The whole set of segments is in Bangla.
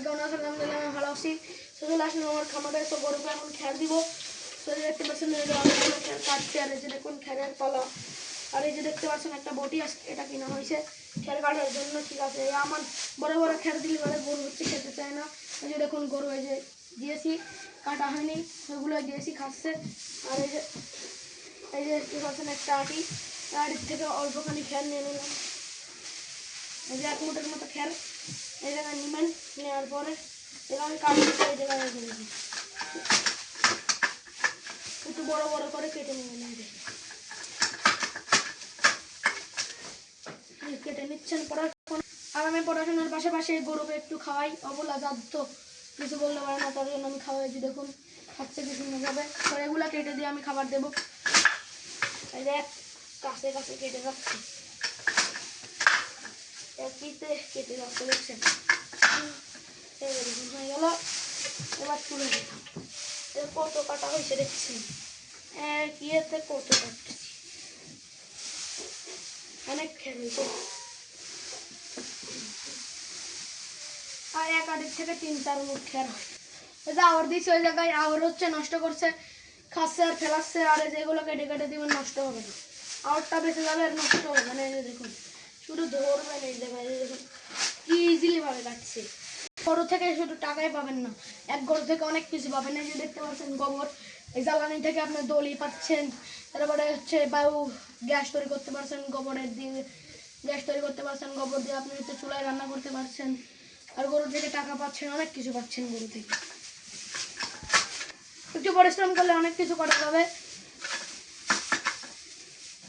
কেমন আছেন? আলহামদুলিল্লাহ আমি ভালো আছি। তো চলে আসলাম আমার খামারে। তো গরুকে এখন খ্যার দিব। তো দেখতে পাচ্ছেন খ্যার কাটছে, আর এই যে দেখুন খ্যারের পালা। আর এই যে দেখতে পাচ্ছেন একটা বটি এটা কিনা হয়েছে খ্যার কাটার জন্য। ঠিক আছে, আমার বড় বড় খ্যার দিলে মানে গরু হচ্ছে খেতে চায় না। এই যে দেখুন গরু এই যে দিয়েছি, কাটা হয়নি, ওইগুলো দিয়েছি খাচ্ছে। আর এই যে দেখতে পাচ্ছেন একটা আটির থেকে অল্পখানি খ্যার নিয়ে নিলাম। এই যে 1 মুঠের মতো খ্যার এই জায়গায় নেবেন। নেওয়ার পরে এবার আমি কাটতে এই জায়গায় একটু বড় বড় করে কেটে নেবেন। কেটে নিচ্ছেন পড়াশোনা। আর আমি পড়াশোনার পাশাপাশি গরুকে একটু খাওয়াই, অবলা জাত তো কিছু বলতে পারে না, তার জন্য আমি খাওয়াই। যে দেখুন খাচ্ছে কি সুন্দরভাবে। তো এগুলো কেটে দিয়ে আমি খাবার দেবো। এই যে কাছে কাছে কেটে যাচ্ছে, কেটে যাচ্ছে দেখছেন। হয়ে গেল, এবার তুলে দিলাম। কত কাটা হয়েছে দেখছেন, ইয়েতে কত কাটতেছি, অনেক খেয়ে হয়েছে। আর 1 আটির থেকে 3-4 মুঠ খেয়ার হয়। ওই যে আবার দিচ্ছে ওই জায়গায়, আবার হচ্ছে নষ্ট করছে, খাচ্ছে আর ফেলাচ্ছে। আর যেগুলো কেটে কেটে দিবেন নষ্ট হবে না, আওয়ারটা বেঁচে যাবে আর নষ্ট হবে না। এই যে দেখুন শুধু ধরবেন, এই জায়গায় দেখুন কি ইজিলি ভাবে কাটছে। গরু থেকে শুধু টাকাই পাবেন না, এক গরু থেকে অনেক কিছু পাবেন। এই যে দেখতে পাচ্ছেন গোবর, এই জ্বালানি থেকে আপনি দড়ি পাচ্ছেন। তারপরে হচ্ছে বায়ু গ্যাস তৈরি করতে পারছেন, গোবরের দিয়ে গ্যাস তৈরি করতে পারছেন। গোবর দিয়ে আপনি হচ্ছে চুলায় রান্না করতে পারছেন। আর গরু থেকে টাকা পাচ্ছেন, অনেক কিছু পাচ্ছেন গরু থেকে। একটু পরিশ্রম করলে অনেক কিছু করা যাবে।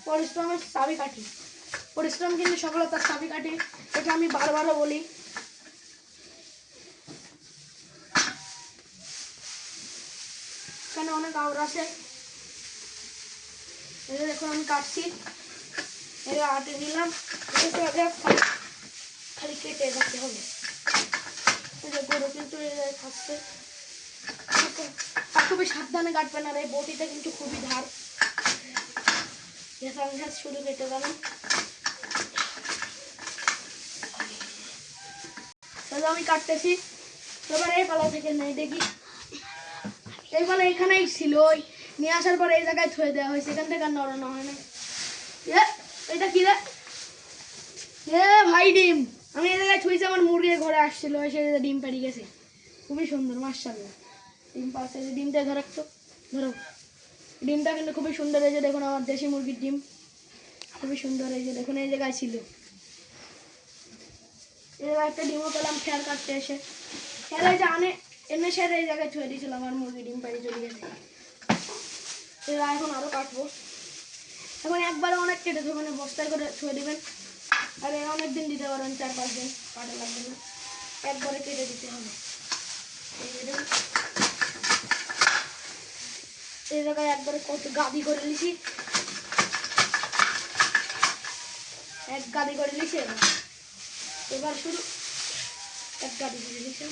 পরিশ্রমের চাবিকাঠি, পরিশ্রম কিন্তু সফলতার চাবিকাঠি, এটা আমি বারবারও বলি। এখানে অনেক আওড় আছে। দেখুন আমি কাটছি, এটা আটে নিলাম, খালি কেটে রাখতে হবে। গরু কিন্তু খাচ্ছে, আর খুবই সাবধানে কাটবেন। আর এই বটিটা কিন্তু খুবই ধার, শুধু কেটে যাবেন। তাহলে আমি কাটতেছি, এবার এই পালা থেকে নেই দেখি। এই পালা এখানেই ছিল, নিয়ে আসার পরে এই জায়গায় থুয়ে দেওয়া হয়েছে, এখান থেকে আর নড়ানো হয় না। এটা কি রে? ভাই ডিম, আমি এই জায়গায় থুইছি, আমার মুরগির ঘরে আসছিল, এসে ডিম পেড়ে গেছে। খুবই সুন্দর, মাশাআল্লাহ ডিম পাচ্ছে। ডিমটা ধরো একটু, ধরো ডিমটা কিন্তু খুবই সুন্দর। এই যে দেখুন আমার দেশি মুরগির ডিম খুবই সুন্দর। এই যে দেখুন এই জায়গায় ছিল, এই জায়গায় একটা ডিমও পেলাম খেয়ার কাটতে এসে। খেয়ার এই যে এনে সেরে এই জায়গায় ছুঁয়ে দিয়েছিলাম, আমার মুরগি ডিম পেড়ে চলে গেছে। এখন আরও কাটবো। এখন একবারে অনেক কেটে ধরবেন, বস্তায় করে ছুঁয়ে দেবেন। আর অনেক দিন দিতে পারেন, 4-5 দিন কাটা লাগবে না, একবারে কেটে দিতে হবে। এই জায়গায় একবারে কত গাদি করে নিয়েছি, এক গাদি করে নিয়েছি। এবার শুধু এক গাদি করে নিয়েছি।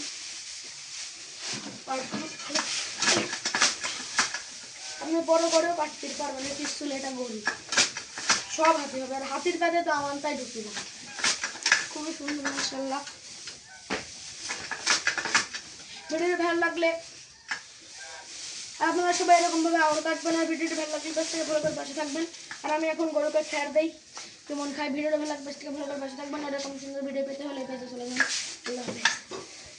আপনি বড় করেও কাটতে পারবেন, পিস্তুল এটা গড়ি সব হাতে হবে। আর হাতির কাজে তো আমার তাই ঢুকি না, খুবই সুন্দর মাশাআল্লাহ। ভিডিওটা ভালো লাগলে আপনারা সবাই এরকমভাবে আওড় কাটবেন। আর ভিডিওটা ভালো লাগলে বেশ থেকে ভালো করে পাশে থাকবেন। আর আমি এখন গরুকে খ্যার দেই, কেমন খাই। ভিডিওটা ভালো লাগবে বেশ থেকে ভালো করে পাশে থাকবেন। আর এরকম সুন্দর ভিডিও পেতে হলে পেজে চলে যান। আল্লাহ হাফেজ।